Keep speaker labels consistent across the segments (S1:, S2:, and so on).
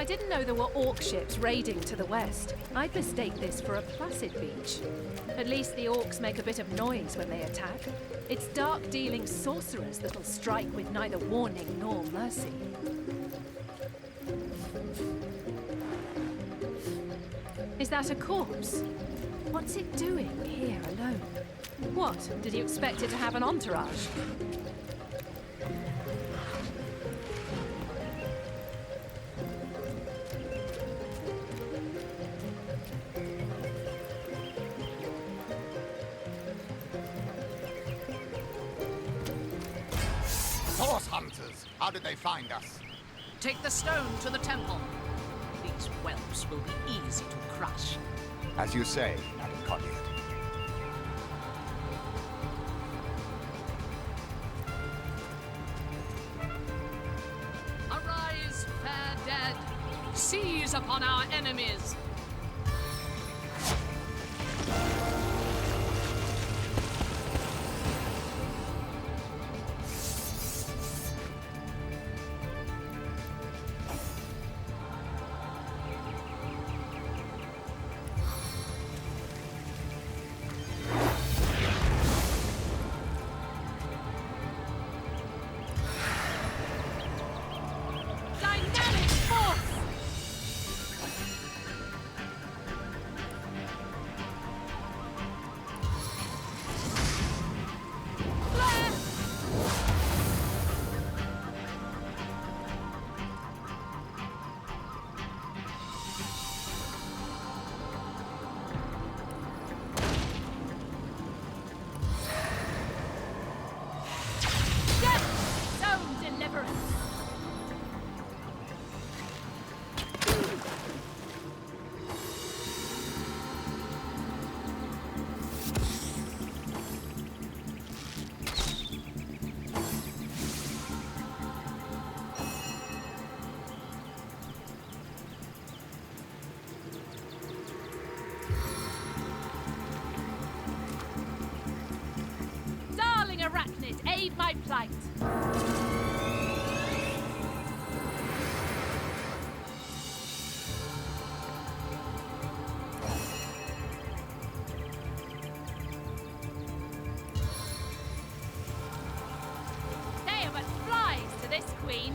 S1: didn't know there were orc ships raiding to the west. I'd mistake this for a placid beach. At least the orcs make a bit of noise when they attack. It's dark-dealing sorcerers that'll strike with neither warning nor mercy. Is that a corpse? What's it doing here alone? What? Did you expect it to have an entourage?
S2: Source hunters! How did they find us?
S3: Take the stone to the temple. These whelps will be easy to crush.
S2: As you say, Madam Connier.
S3: Arise, fair dead! Seize upon our enemies! Arachnid, aid my plight! They are but flies to this queen.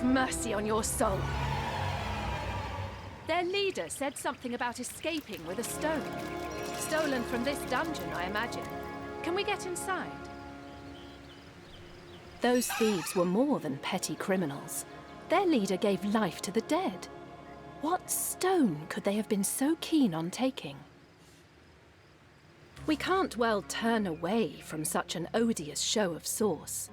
S1: Have mercy on your soul. Their leader said something about escaping with a stone. Stolen from this dungeon, I imagine. Can we get inside? Those thieves were more than petty criminals. Their leader gave life to the dead. What stone could they have been so keen on taking? We can't well turn away from such an odious show of source.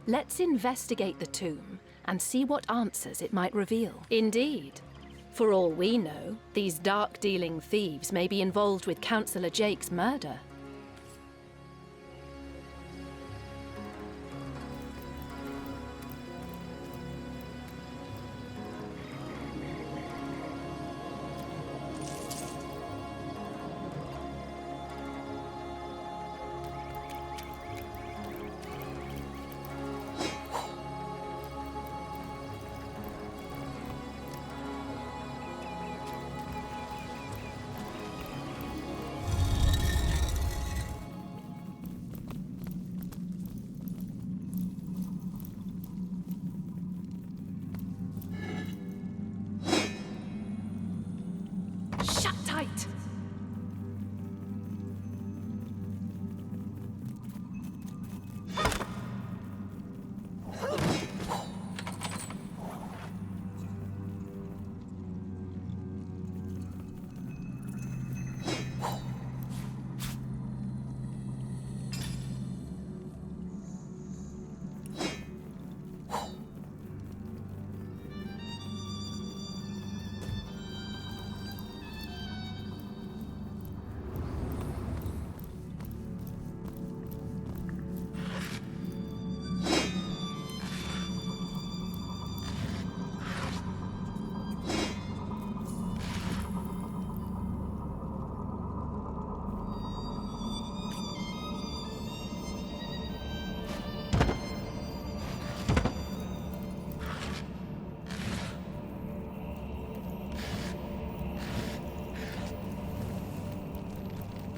S1: Let's investigate the tomb and see what answers it might reveal. Indeed. For all we know, these dark-dealing thieves may be involved with Councillor Jake's murder. Shut tight!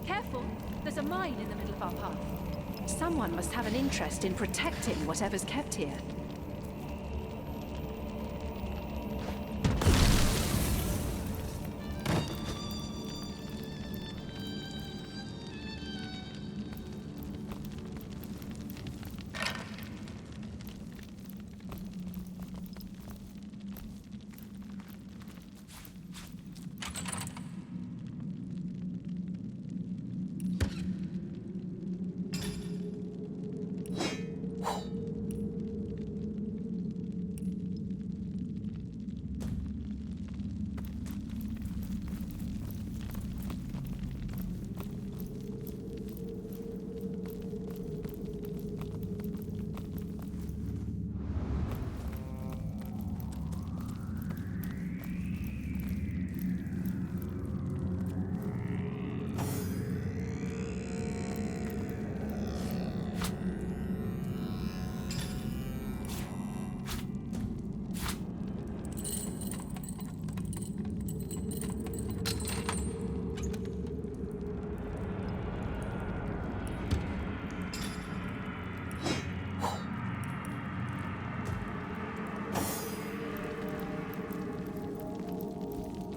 S1: Careful! There's a mine in the middle of our path. Someone must have an interest in protecting whatever's kept here.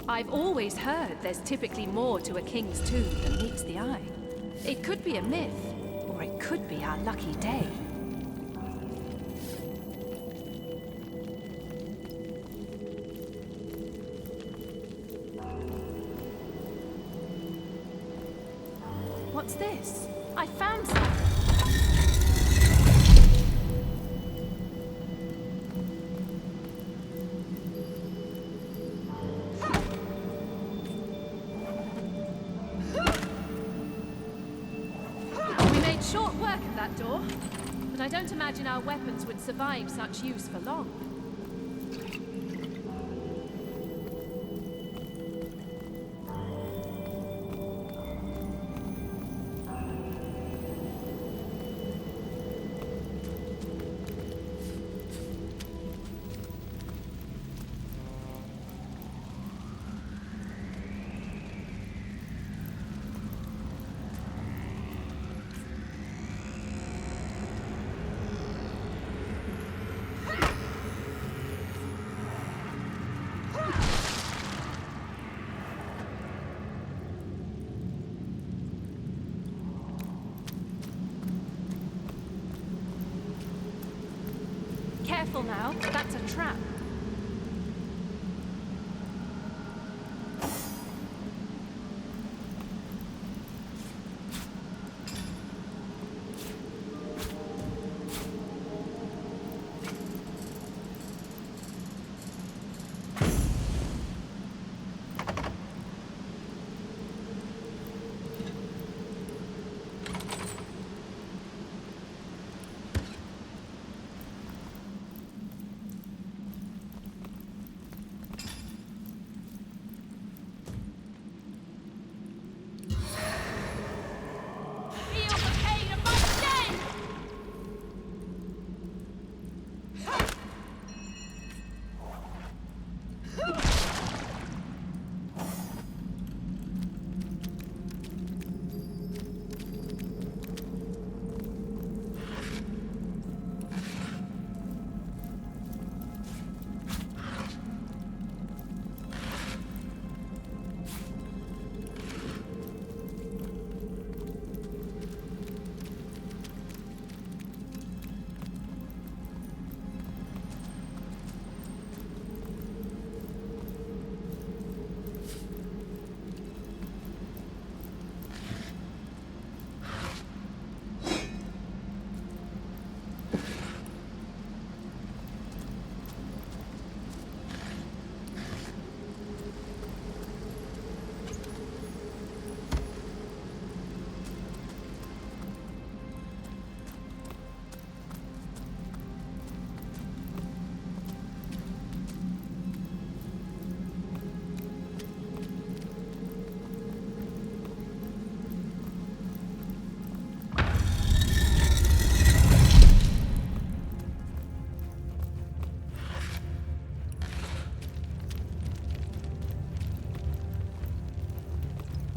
S1: I've always heard there's typically more to a king's tomb than meets the eye. It could be a myth, or it could be our lucky day. What's this? I found something! Short work of that door, but I don't imagine our weapons would survive such use for long. Careful now, that's a trap.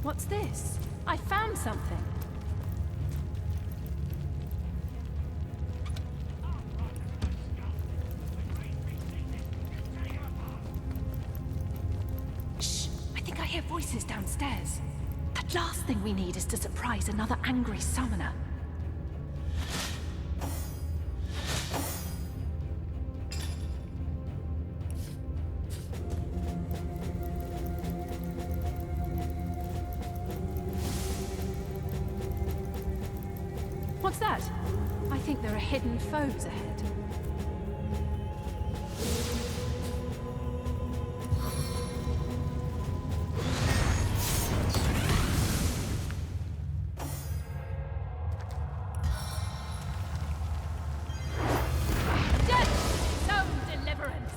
S1: What's this? I found something. Shh! I think I hear voices downstairs. The last thing we need is to surprise another angry summoner. What's that? I think there are hidden foes ahead. Death is own deliverance!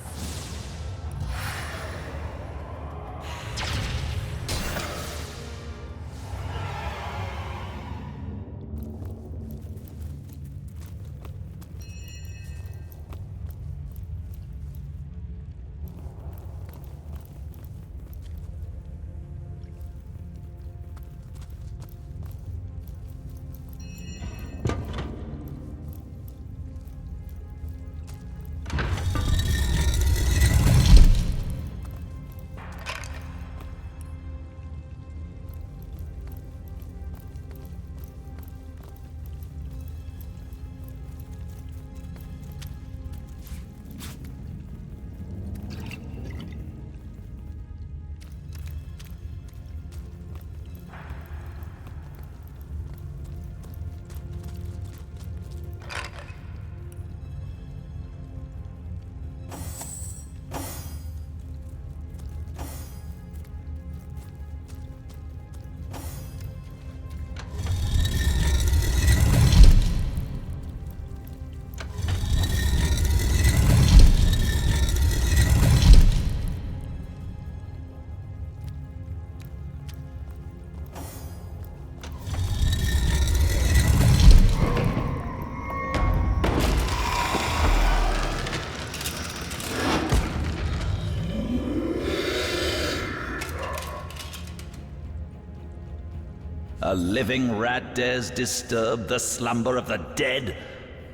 S4: A living rat dares disturb the slumber of the dead?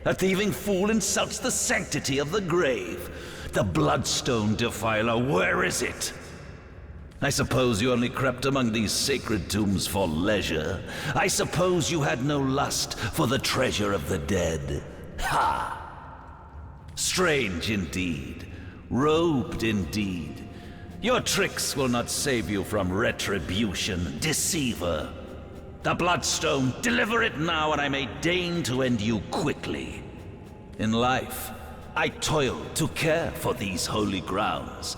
S4: A thieving fool insults the sanctity of the grave. The bloodstone defiler, where is it? I suppose you only crept among these sacred tombs for leisure. I suppose you had no lust for the treasure of the dead. Ha! Strange indeed. Robed indeed. Your tricks will not save you from retribution, deceiver. The Bloodstone, deliver it now and I may deign to end you quickly. In life, I toiled to care for these holy grounds.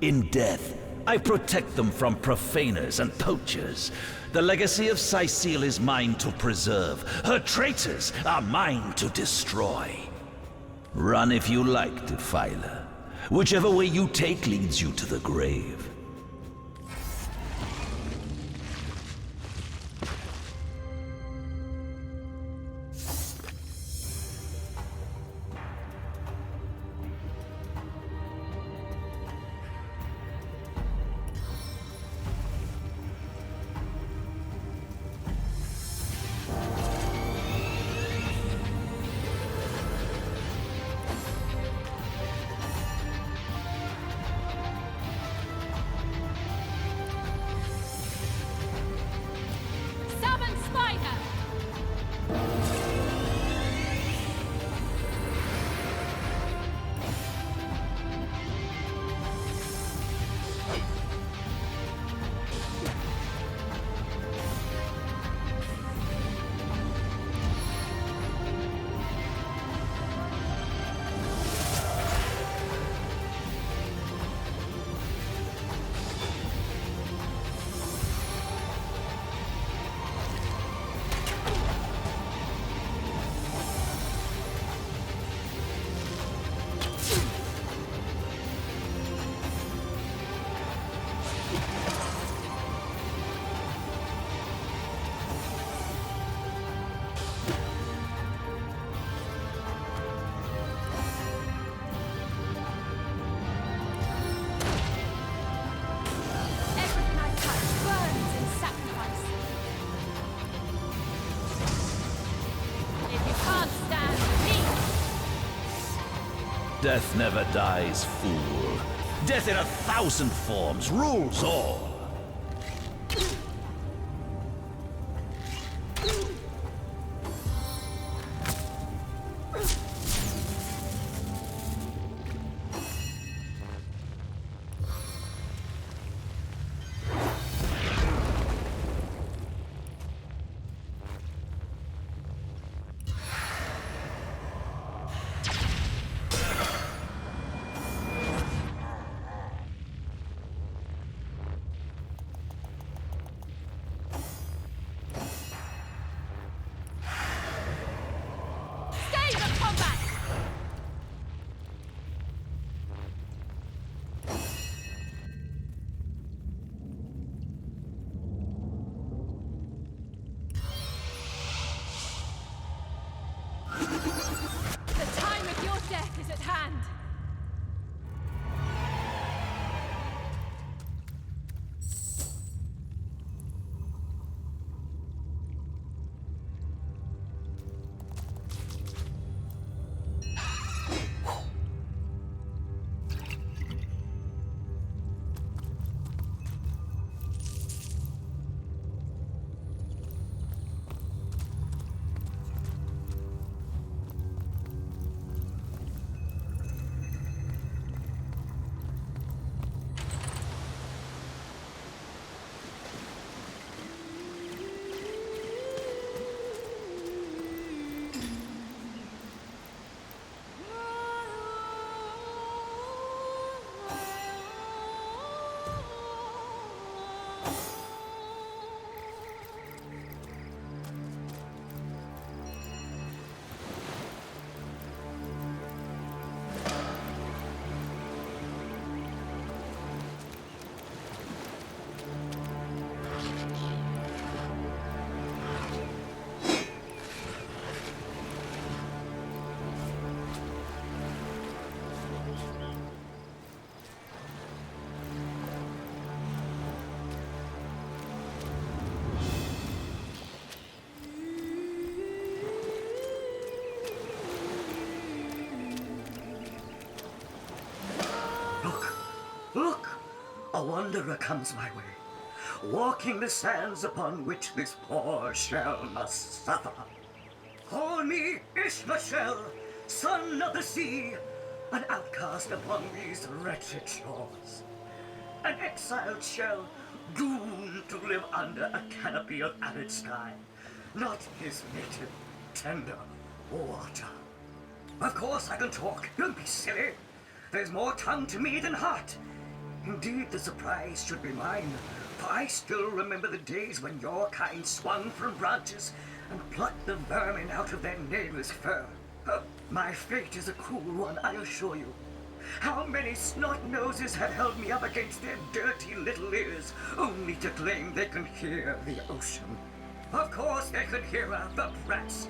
S4: In death, I protect them from profaners and poachers. The legacy of Cecile is mine to preserve. Her traitors are mine to destroy. Run if you like, Defiler. Whichever way you take leads you to the grave. Death never dies, fool. Death in 1,000 forms rules all.
S5: Look! A wanderer comes my way, walking the sands upon which this poor shell must suffer. Call me Ishmashel, son of the sea, an outcast upon these wretched shores. An exiled shell, doomed to live under a canopy of arid sky, not his native, tender water. Of course I can talk, don't be silly. There's more tongue to me than heart. Indeed, the surprise should be mine, for I still remember the days when your kind swung from branches and plucked the vermin out of their neighbor's fur. My fate is a cruel one, I assure you. How many snot-noses have held me up against their dirty little ears, only to claim they can hear the ocean? Of course they can hear her, the brats.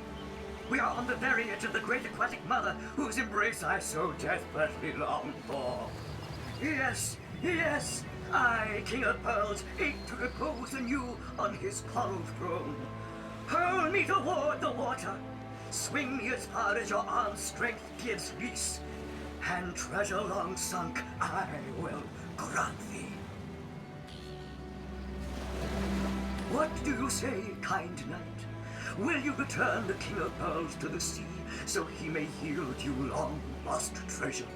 S5: We are on the very edge of the great aquatic mother, whose embrace I so desperately long for. Yes, yes, I, King of Pearls, ache to repose anew on his coral throne. Hurl me toward the water. Swing me as far as your arm's strength gives lease. And treasure long sunk I will grant thee. What do you say, kind knight? Will you return the King of Pearls to the sea, so he may yield you long-lost treasure?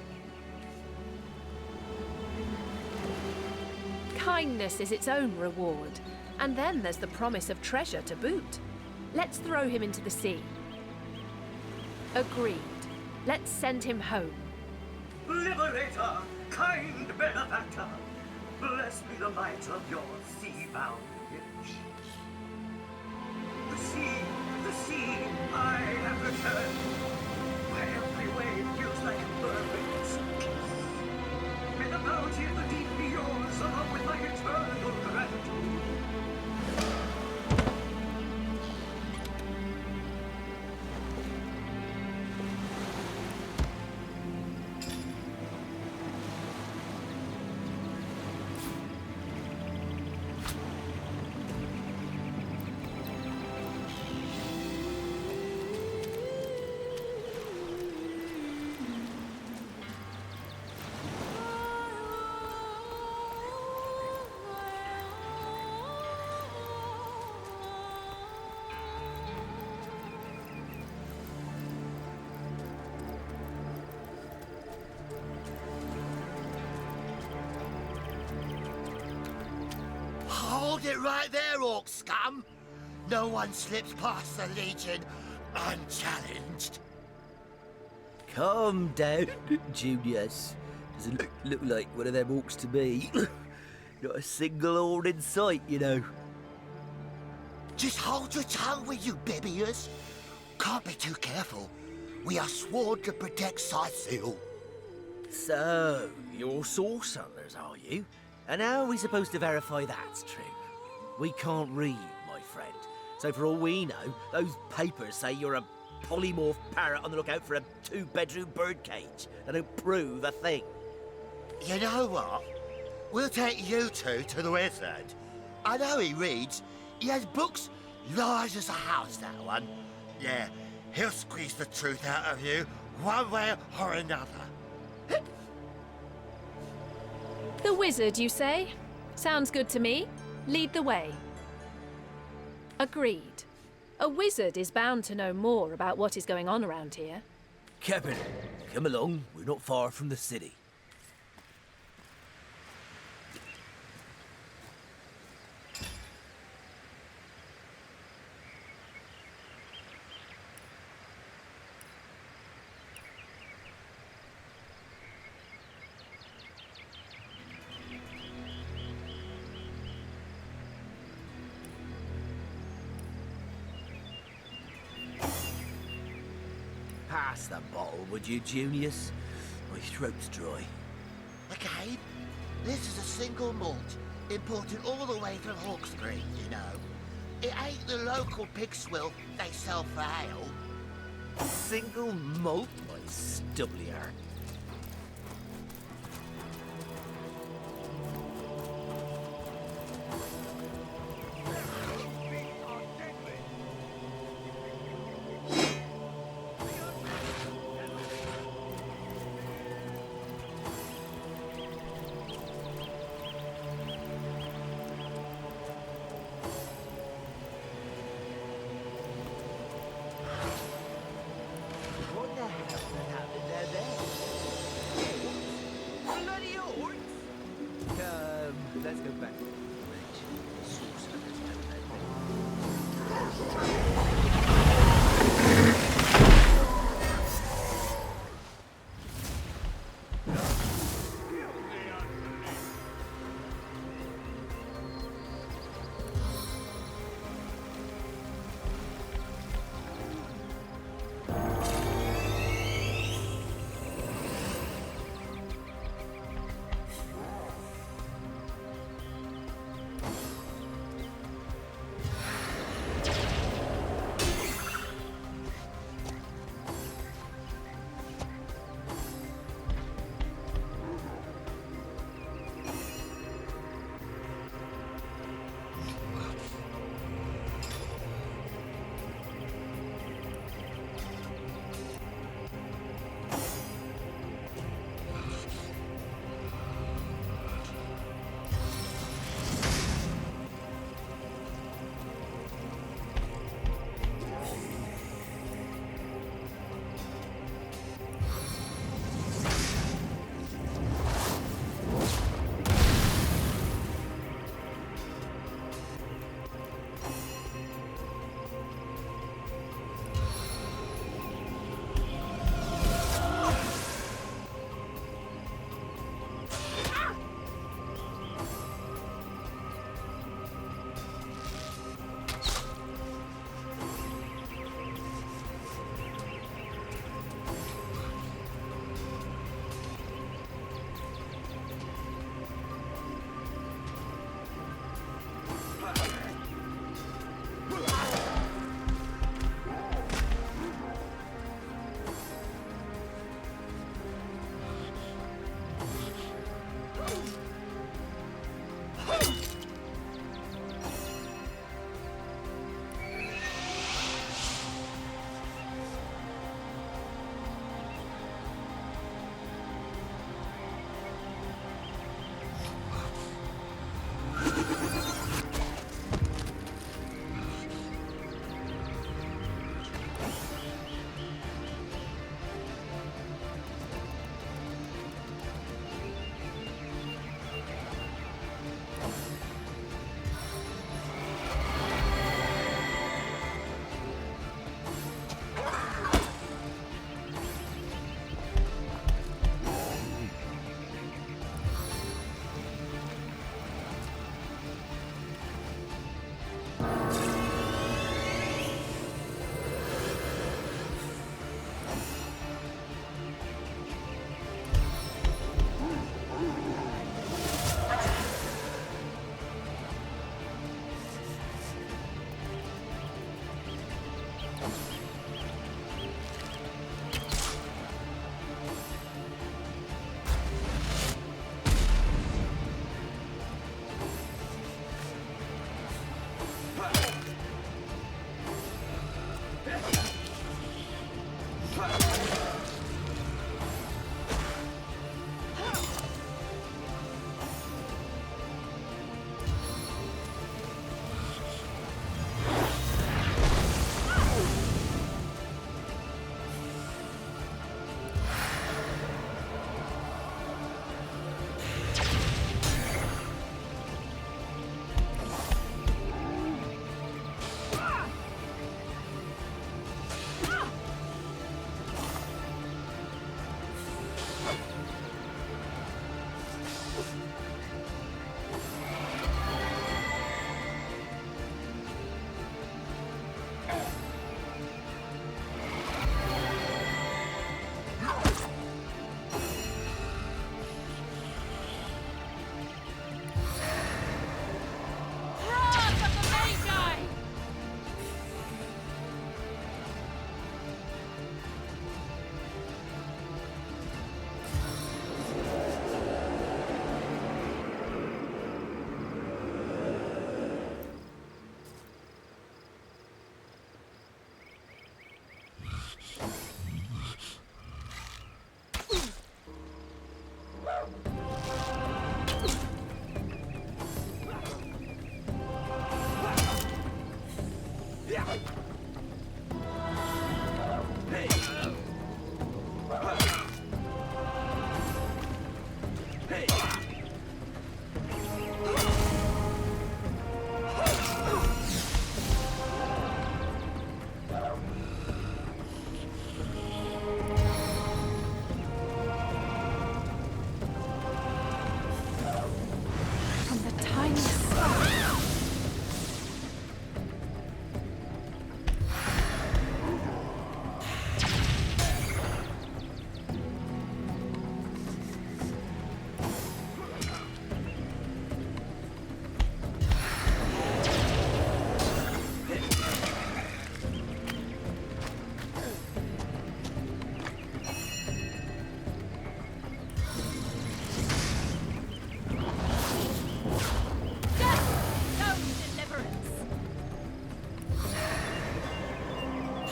S1: Kindness is its own reward, and then there's the promise of treasure to boot. Let's throw him into the sea. Agreed. Let's send him home.
S5: Liberator, kind benefactor, blessed be the might of your sea-bound bitch. The sea, I have returned, where every wave feels like a perfect kiss. May the bounty of the deep be yours, along with my eternal gratitude.
S6: Hold it right there, orc scum! No one slips past the Legion unchallenged.
S7: Calm down, Junius. Doesn't look like one of them orcs to me. Not a single horn in sight, you know.
S6: Just hold your tongue with you, Bibius. Can't be too careful. We are sworn to protect Sightseal.
S7: So, you're source hunters, are you? And how are we supposed to verify that's true? We can't read, my friend. So for all we know, those papers say you're a polymorph parrot on the lookout for a two-bedroom birdcage. They don't prove a thing.
S6: You know what? We'll take you two to the wizard. I know he reads. He has books large as a house, that one. Yeah, he'll squeeze the truth out of you, one way or another.
S1: The wizard, you say? Sounds good to me. Lead the way. Agreed. A wizard is bound to know more about what is going on around here.
S7: Captain, come along. We're not far from the city. Pass the bottle, would you, Junius? My throat's dry.
S6: Again, this is a single malt, imported all the way from Hawkesbury, you know. It ain't the local pig swill they sell for ale.
S7: Single malt, my stubbly heart.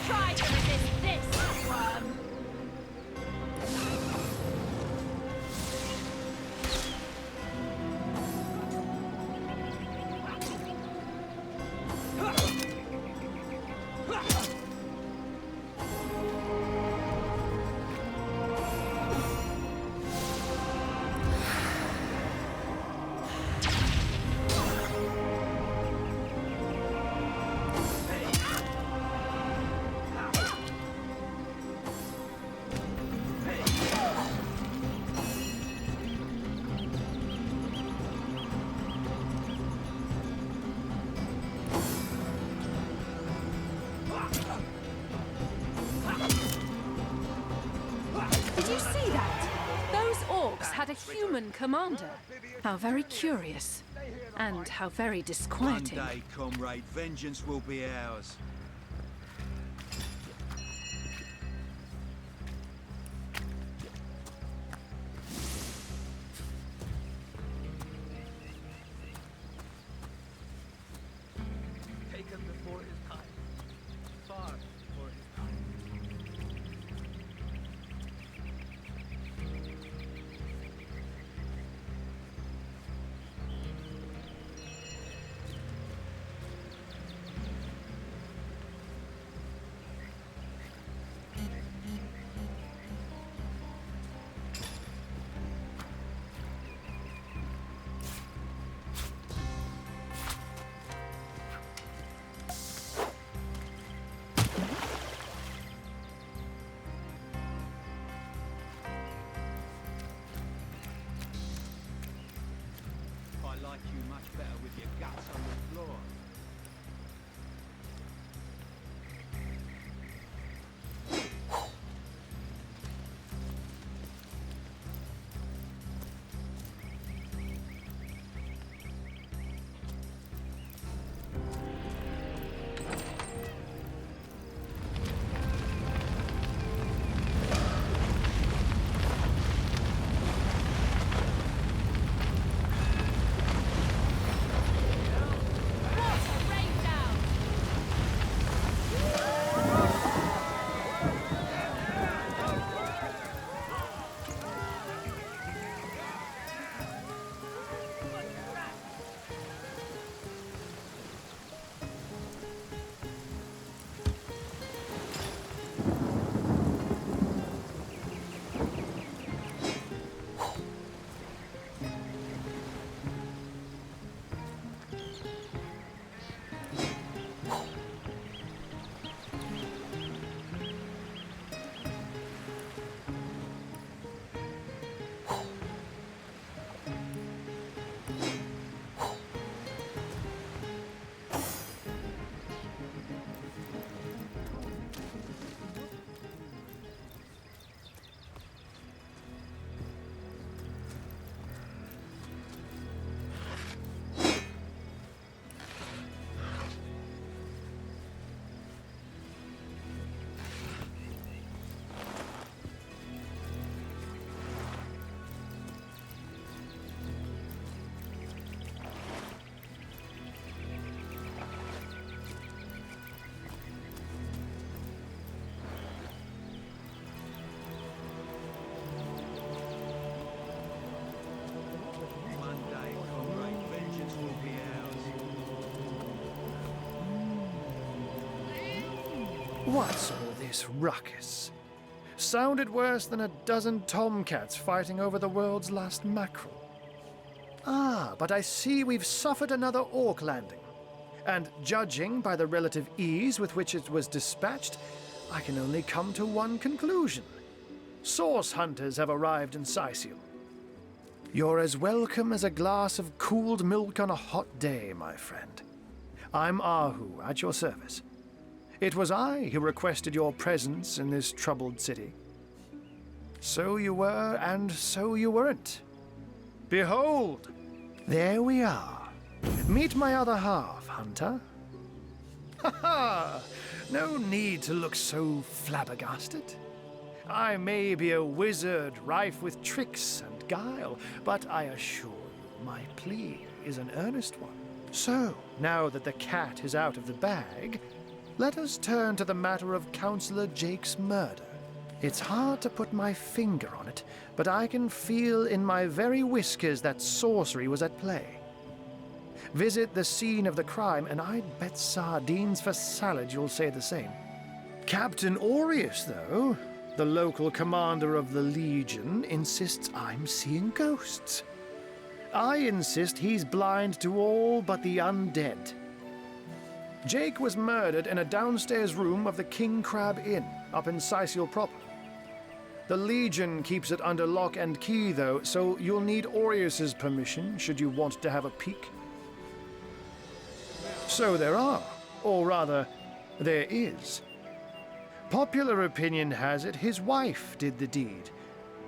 S1: try to resist this, worm. Did you see that? Those orcs had a human commander. How very curious. And how very disquieting.
S8: One day, comrade, vengeance will be ours.
S7: Taken before his time. Far before his time.
S8: I like you much better with your guts on the floor. One day, comrade, vengeance will be ours.
S9: What's all this ruckus? Sounded worse than a dozen tomcats fighting over the world's last mackerel. Ah, but I see we've suffered another orc landing. And judging by the relative ease with which it was dispatched, I can only come to one conclusion. Source hunters have arrived in Sicil. You're as welcome as a glass of cooled milk on a hot day, my friend. I'm Ahu, at your service. It was I who requested your presence in this troubled city. So you were, and so you weren't. Behold, there we are. Meet my other half, hunter. Ha ha! No need to look so flabbergasted. I may be a wizard rife with tricks and guile, but I assure you my plea is an earnest one. So, now that the cat is out of the bag, Let us turn to the matter of Councillor Jake's murder. It's hard to put my finger on it, but I can feel in my very whiskers that sorcery was at play. Visit the scene of the crime, and I'd bet sardines for salad you'll say the same. Captain Aureus, though, the local commander of the Legion, insists I'm seeing ghosts. I insist he's blind to all but the undead. Jake was murdered in a downstairs room of the King Crab Inn, up in Sicil proper. The Legion keeps it under lock and key, though, so you'll need Aureus's permission should you want to have a peek. So there are, or rather, there is. Popular opinion has it his wife did the deed,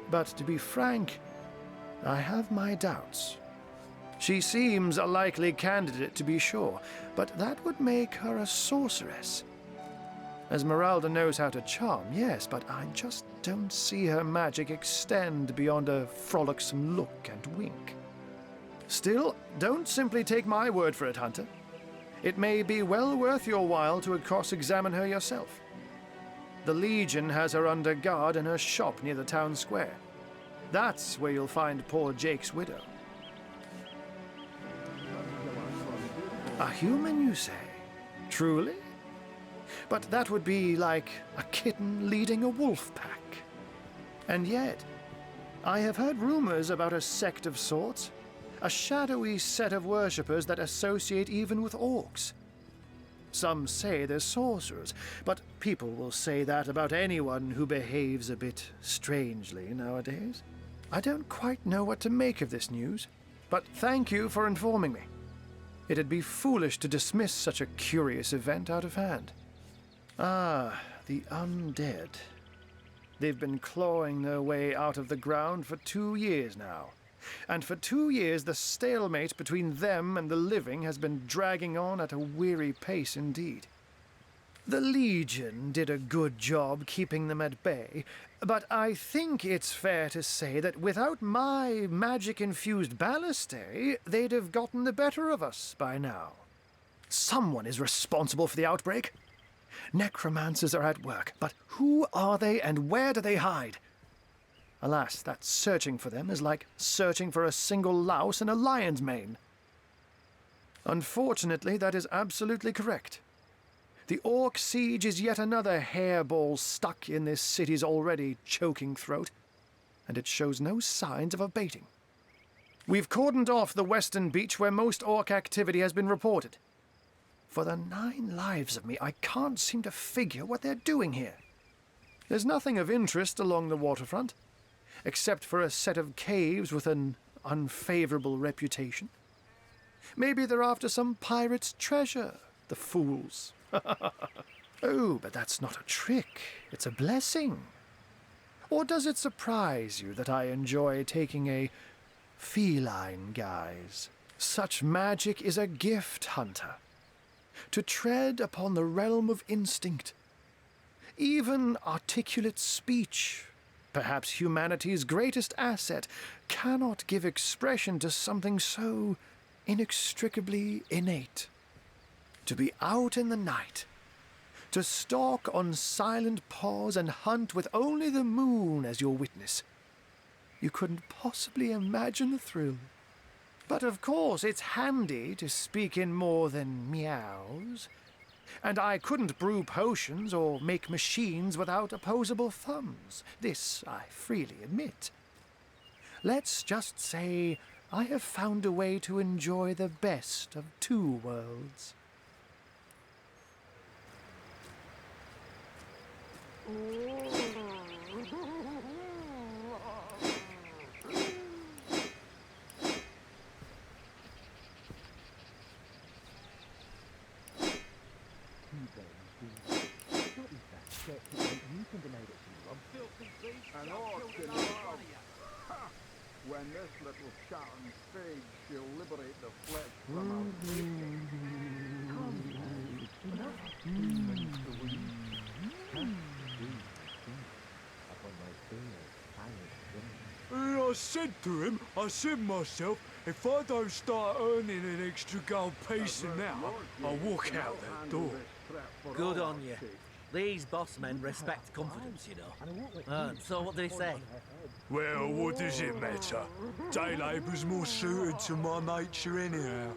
S9: but to be frank, I have my doubts. She seems a likely candidate, to be sure, but that would make her a sorceress. Esmeralda knows how to charm, yes, but I just don't see her magic extend beyond a frolicsome look and wink. Still, don't simply take my word for it, Hunter. It may be well worth your while to cross-examine her yourself. The Legion has her under guard in her shop near the town square. That's where you'll find poor Jake's widow. A human, you say? Truly? But that would be like a kitten leading a wolf pack. And yet, I have heard rumors about a sect of sorts, a shadowy set of worshippers that associate even with orcs. Some say they're sorcerers, but people will say that about anyone who behaves a bit strangely nowadays. I don't quite know what to make of this news, but thank you for informing me. It'd be foolish to dismiss such a curious event out of hand. Ah, the undead. They've been clawing their way out of the ground for 2 years now. And for 2 years the stalemate between them and the living has been dragging on at a weary pace indeed. The Legion did a good job keeping them at bay, but I think it's fair to say that without my magic-infused ballistae, they'd have gotten the better of us by now. Someone is responsible for the outbreak. Necromancers are at work, but who are they and where do they hide? Alas, that searching for them is like searching for a single louse in a lion's mane. Unfortunately, that is absolutely correct. The Orc siege is yet another hairball stuck in this city's already choking throat, and it shows no signs of abating. We've cordoned off the western beach where most Orc activity has been reported. For the 9 lives of me, I can't seem to figure what they're doing here. There's nothing of interest along the waterfront, except for a set of caves with an unfavorable reputation. Maybe they're after some pirate's treasure, the fools. Oh, but that's not a trick. It's a blessing. Or does it surprise you that I enjoy taking a feline guise? Such magic is a gift, Hunter. To tread upon the realm of instinct. Even articulate speech, perhaps humanity's greatest asset, cannot give expression to something so inextricably innate. To be out in the night, to stalk on silent paws and hunt with only the moon as your witness. You couldn't possibly imagine the thrill. But of course it's handy to speak in more than meows. And I couldn't brew potions or make machines without opposable thumbs. This I freely admit. Let's just say I have found a way to enjoy the best of 2 worlds.
S8: An orc in love. Ha! When this little Sharon fades, she'll liberate the flesh from our bacon.
S10: I said to him, I said myself, if I don't start earning an extra gold piece an hour, I'll walk out that door.
S7: Good on you. These boss men respect confidence, you know. So what did he say?
S10: Well, what does it matter? Day labour's more suited to my nature anyhow.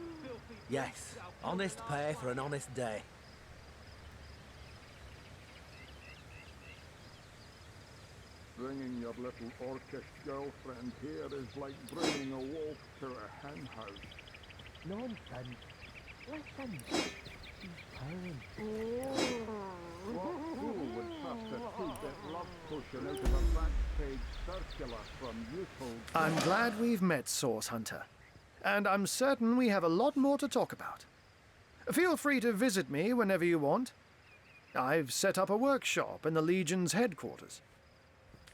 S7: Yes, honest pay for an honest day.
S8: Bringing your little orcish girlfriend here is like bringing a wolf to a hen house.
S11: Nonsense. Listen. She's purring.
S8: What fool would trust a two-bit love potion out of a back-page circular from youthful...
S9: I'm glad we've met, Source Hunter. And I'm certain we have a lot more to talk about. Feel free to visit me whenever you want. I've set up a workshop in the Legion's headquarters.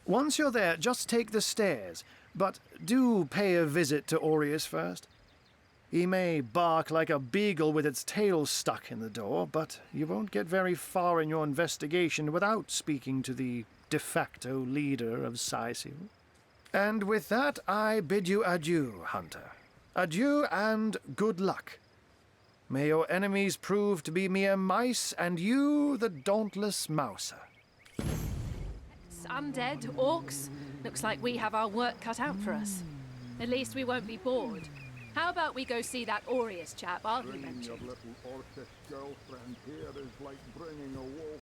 S9: Once you're there, just take the stairs, but do pay a visit to Aureus first. He may bark like a beagle with its tail stuck in the door, but you won't get very far in your investigation without speaking to the de facto leader of Sicil. And with that, I bid you adieu, Hunter. Adieu and good luck. May your enemies prove to be mere mice, and you the dauntless mouser.
S1: Undead, orcs. Looks like we have our work cut out for us. At least we won't be bored. How about we go see that Aureus chap Arthur
S8: Bringing your
S1: mentioned?
S8: little orcish girlfriend here is like bringing a wolf